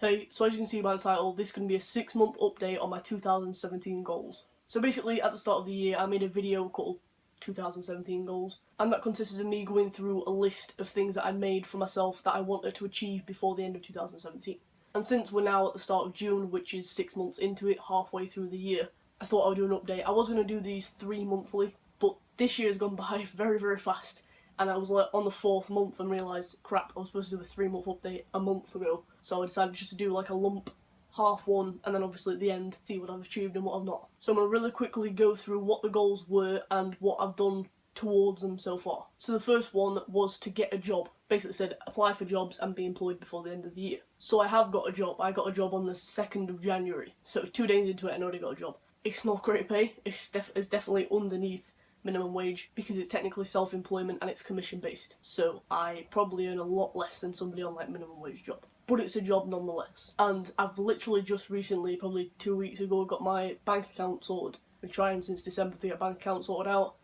Hey, so as you can see by the title, this is going to be a 6-month update on my 2017 goals. So basically, at the start of the year, I made a video called 2017 Goals, and that consists of me going through a list of things that I made for myself that I wanted to achieve before the end of 2017. And since we're now at the start of June, which is 6 months into it, halfway through the year, I thought I would do an update. I was going to do these 3 monthly, but this year's gone by very, very fast. And I was like on the 4th month and realised, crap, I was supposed to do a 3-month update a month ago. So I decided just to do like a lump, half one, and then obviously at the end, see what I've achieved and what I've not. So I'm going to really quickly go through what the goals were and what I've done towards them so far. So the first one was to get a job. Basically said, apply for jobs and be employed before the end of the year. So I have got a job. I got a job on the 2nd of January. So 2 days into it, I already got a job. It's not great pay. It's definitely underneath minimum wage because it's technically self-employment and it's commission based, so I probably earn a lot less than somebody on like minimum wage job, but it's a job nonetheless. And I've literally just recently, probably 2 weeks ago, got my bank account sorted. Been trying since December to get a bank account sorted out,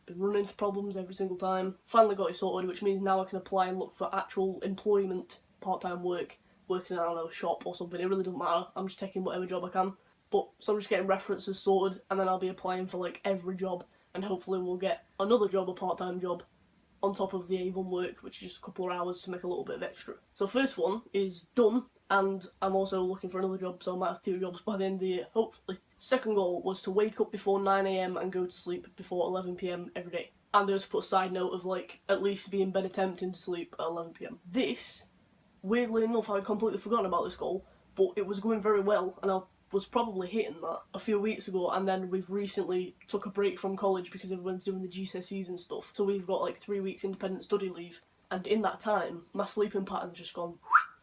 been running into problems every single time. Finally got it sorted, which means now I can apply and look for actual employment, part-time work, working in, I don't know, a shop or something. It really doesn't matter, I'm just taking whatever job I can. But so I'm just getting references sorted, and then I'll be applying for like every job, and hopefully we'll get another job, a part-time job, on top of the Avon work, which is just a couple of hours to make a little bit of extra. So first one is done, and I'm also looking for another job, so I might have 2 jobs by the end of the year, hopefully. Second goal was to wake up before 9 AM and go to sleep before 11 PM every day. And I also put a side note of like, at least be in bed attempting to sleep at 11 PM. This, weirdly enough, I had completely forgotten about this goal, but it was going very well, and I was probably hitting that a few weeks ago, and then we've recently took a break from college because everyone's doing the GCSEs and stuff, so we've got like 3 weeks independent study leave, and in that time my sleeping pattern's just gone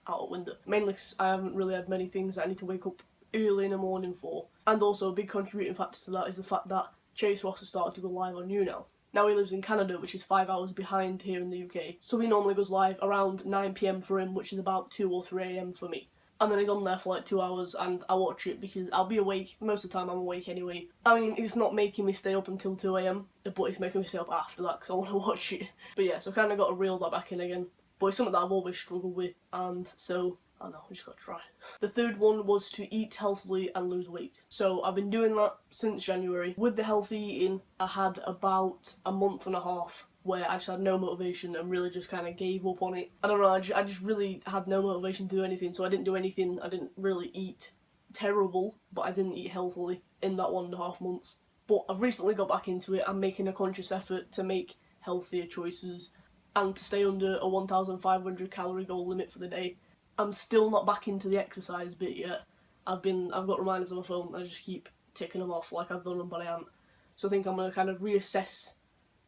out the window, mainly because I haven't really had many things that I need to wake up early in the morning for. And also a big contributing factor to that is the fact that Chase Ross has started to go live on You Now he lives in Canada, which is 5 hours behind here in the UK, so he normally goes live around 9 PM for him, which is about 2 or 3 AM for me. And then he's on there for like 2 hours, and I watch it because I'll be awake. Most of the time I'm awake anyway. I mean, it's not making me stay up until 2 AM, but it's making me stay up after that because I want to watch it. But yeah, so I kind of got to reel that back in again. But it's something that I've always struggled with, and so I don't know, we just got to try. The third one was to eat healthily and lose weight. So I've been doing that since January. With the healthy eating, I had about a month and a half where I just had no motivation and really just kind of gave up on it. I don't know, I just really had no motivation to do anything, so I didn't do anything. I didn't really eat terrible, but I didn't eat healthily in that 1.5 months. But I've recently got back into it. I'm making a conscious effort to make healthier choices and to stay under a 1,500 calorie goal limit for the day. I'm still not back into the exercise bit yet. I've got reminders on my phone and I just keep ticking them off like I've done them, but I haven't. So I think I'm going to kind of reassess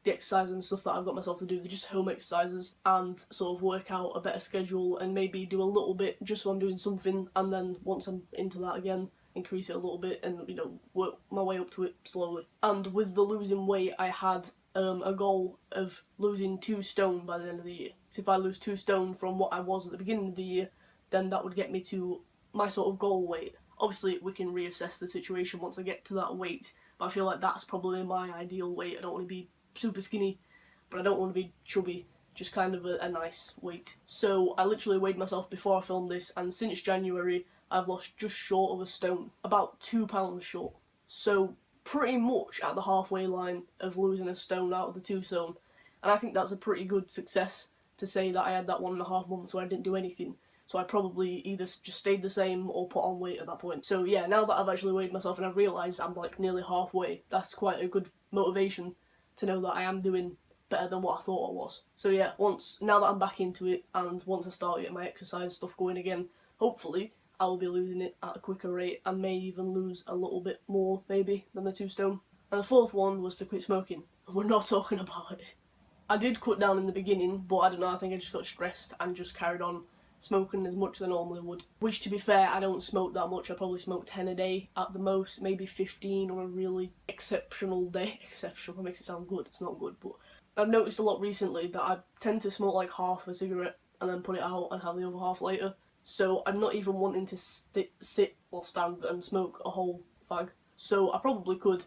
the exercises and stuff that I've got myself to do. They're just home exercises, and sort of work out a better schedule and maybe do a little bit just so I'm doing something, and then once I'm into that again, increase it a little bit and, you know, work my way up to it slowly. And with the losing weight, I had a goal of losing 2 stone by the end of the year. So if I lose 2 stone from what I was at the beginning of the year, then that would get me to my sort of goal weight. Obviously we can reassess the situation once I get to that weight, but I feel like that's probably my ideal weight. I don't want to be super skinny, but I don't want to be chubby, just kind of a nice weight. So I literally weighed myself before I filmed this, and since January I've lost just short of a stone, about 2 pounds short. So pretty much at the halfway line of losing a stone out of the 2 stone, and I think that's a pretty good success to say that I had that 1.5 months where I didn't do anything. So I probably either just stayed the same or put on weight at that point. So yeah, now that I've actually weighed myself and I've realised I'm like nearly halfway, that's quite a good motivation to know that I am doing better than what I thought I was. So yeah, now that I'm back into it, and once I start getting my exercise stuff going again, hopefully I'll be losing it at a quicker rate and may even lose a little bit more maybe than the 2 stone. And the fourth one was to quit smoking. We're not talking about it. I did cut down in the beginning, but I don't know, I think I just got stressed and just carried on smoking as much as I normally would. Which, to be fair, I don't smoke that much. I probably smoke 10 a day at the most, maybe 15 on a really exceptional day. Exceptional, that makes it sound good, it's not good, but I've noticed a lot recently that I tend to smoke like half a cigarette and then put it out and have the other half later. So I'm not even wanting to sit or stand and smoke a whole fag. So I probably could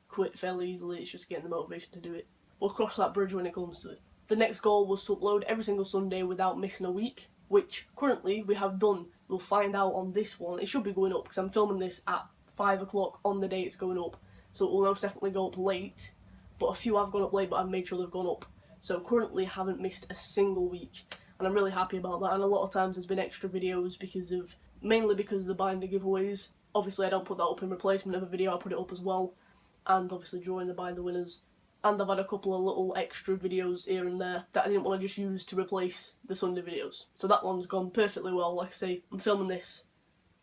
quit fairly easily, it's just getting the motivation to do it. We'll cross that bridge when it comes to it. The next goal was to upload every single Sunday without missing a week. which currently we have done. We'll find out on this one. It should be going up because I'm filming this at 5 o'clock on the day it's going up, so it will most definitely go up late, but a few have gone up late, but I've made sure they've gone up. So currently haven't missed a single week, and I'm really happy about that. And a lot of times there's been extra videos mainly because of the binder giveaways. Obviously I don't put that up in replacement of a video, I put it up as well, and obviously drawing the binder winners. And I've had a couple of little extra videos here and there that I didn't want to just use to replace the Sunday videos. So that one's gone perfectly well. Like I say, I'm filming this,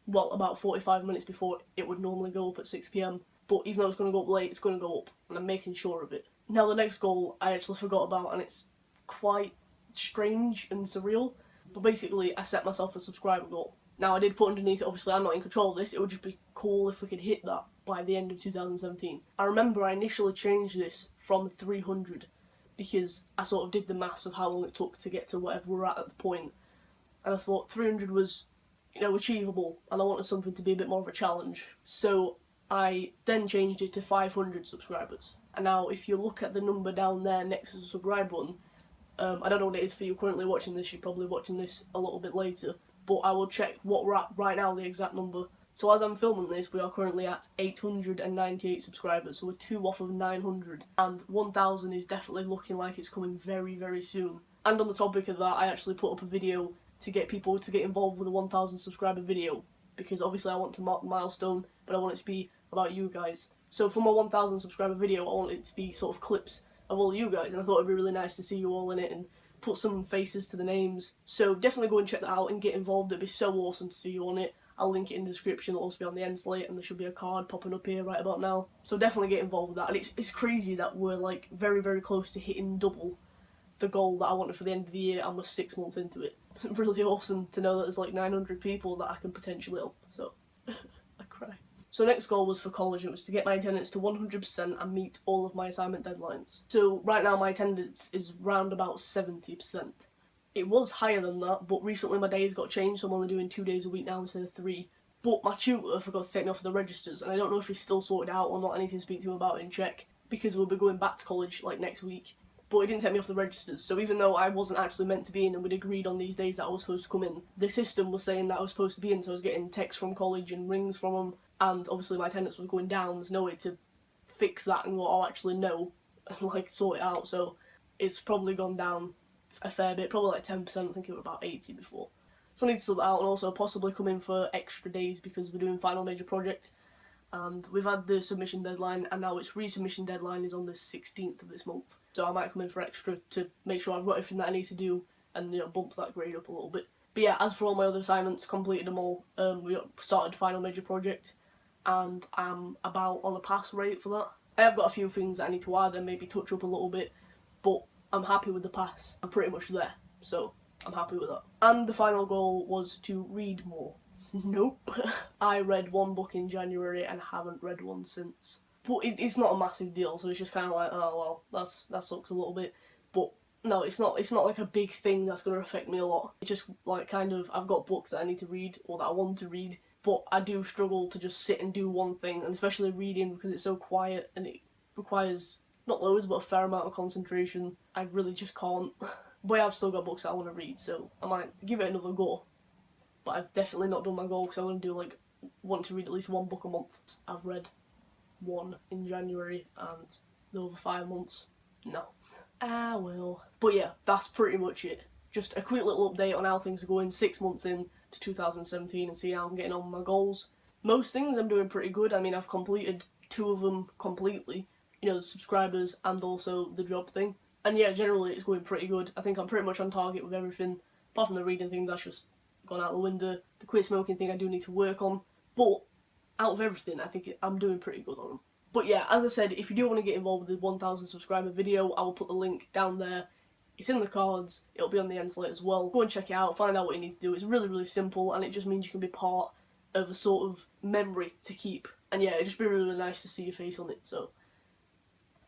well, about 45 minutes before it would normally go up at 6 PM. But even though it's going to go up late, it's going to go up, and I'm making sure of it. Now the next goal I actually forgot about, and it's quite strange and surreal. But basically, I set myself a subscriber goal. Now I did put underneath, obviously I'm not in control of this, it would just be cool if we could hit that by the end of 2017. I remember I initially changed this from 300 because I sort of did the maths of how long it took to get to whatever we're at the point. And I thought 300 was, achievable, and I wanted something to be a bit more of a challenge. So I then changed it to 500 subscribers. And now if you look at the number down there next to the subscribe button, I don't know what it is for you currently watching this, you're probably watching this a little bit later, but I will check what we're at right now, the exact number. So as I'm filming this, we are currently at 898 subscribers, so we're 2 off of 900, and 1000 is definitely looking like it's coming very, very soon. And on the topic of that, I actually put up a video to get people to get involved with a 1000 subscriber video, because obviously I want to mark the milestone, but I want it to be about you guys. So for my 1000 subscriber video, I want it to be sort of clips of all of you guys, and I thought it'd be really nice to see you all in it and put some faces to the names. So definitely go and check that out and get involved, it'd be so awesome to see you on it. I'll link it in the description, it'll also be on the end slate, and there should be a card popping up here right about now. So definitely get involved with that, and it's crazy that we're like very, very close to hitting double the goal that I wanted for the end of the year, and we're 6 months into it. Really awesome to know that there's like 900 people that I can potentially help, so I cry. So next goal was for college, and it was to get my attendance to 100% and meet all of my assignment deadlines. So right now my attendance is round about 70%. It was higher than that, but recently my days got changed, so I'm only doing 2 days a week now instead of 3. But my tutor forgot to take me off of the registers, and I don't know if he's still sorted out or not. I need to speak to him about it and check, because we'll be going back to college like next week. But he didn't take me off the registers, so even though I wasn't actually meant to be in and we'd agreed on these days that I was supposed to come in, the system was saying that I was supposed to be in, so I was getting texts from college and rings from them, and obviously my attendance was going down. There's no way to fix that and go, oh, actually no, and like sort it out, so it's probably gone down a fair bit, probably like 10%, I think it was about 80 before. So I need to sort that out, and also possibly come in for extra days because we're doing final major project, and we've had the submission deadline, and now its resubmission deadline is on the 16th of this month. So I might come in for extra to make sure I've got everything that I need to do and bump that grade up a little bit. But yeah, as for all my other assignments, completed them all. We started final major project, and I'm about on a pass rate for that. I have got a few things that I need to add and maybe touch up a little bit, but I'm happy with the pass. I'm pretty much there, so I'm happy with that. And the final goal was to read more. Nope. I read 1 book in January and haven't read one since. But it's not a massive deal, so it's just kind of like, oh well, that sucks a little bit. But no, it's not like a big thing that's going to affect me a lot. It's just like kind of, I've got books that I need to read or that I want to read, but I do struggle to just sit and do one thing, and especially reading because it's so quiet and it requires not loads but a fair amount of concentration. I really just can't. But I've still got books that I want to read, so I might give it another go. But I've definitely not done my goal because I want to do want to read at least 1 book a month. I've read 1 in January, and over 5 months, no. I will. But yeah, that's pretty much it. Just a quick little update on how things are going 6 months in to 2017 and see how I'm getting on with my goals. Most things I'm doing pretty good. I mean, I've completed 2 of them completely, the subscribers and also the job thing. And yeah, generally it's going pretty good. I think I'm pretty much on target with everything, apart from the reading thing, that's just gone out the window. The quit smoking thing I do need to work on, but out of everything, I think I'm doing pretty good on them. But yeah, as I said, if you do want to get involved with the 1000 subscriber video, I will put the link down there. It's in the cards, it'll be on the end slate as well. Go and check it out, find out what you need to do. It's really, really simple, and it just means you can be part of a sort of memory to keep. And yeah, it'd just be really, really nice to see your face on it, so.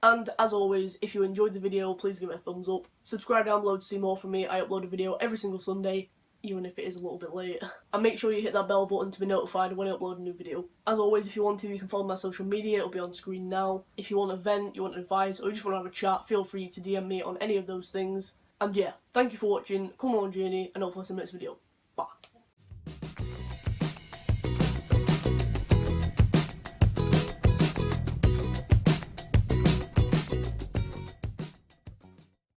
And as always, if you enjoyed the video, please give it a thumbs up. Subscribe down below to see more from me. I upload a video every single Sunday, even if it is a little bit late. And make sure you hit that bell button to be notified when I upload a new video. As always, if you want to, you can follow my social media, it'll be on screen now. If you want a vent, you want advice, or you just want to have a chat, feel free to DM me on any of those things. And yeah, thank you for watching, come on journey, and hopefully see you in the next video.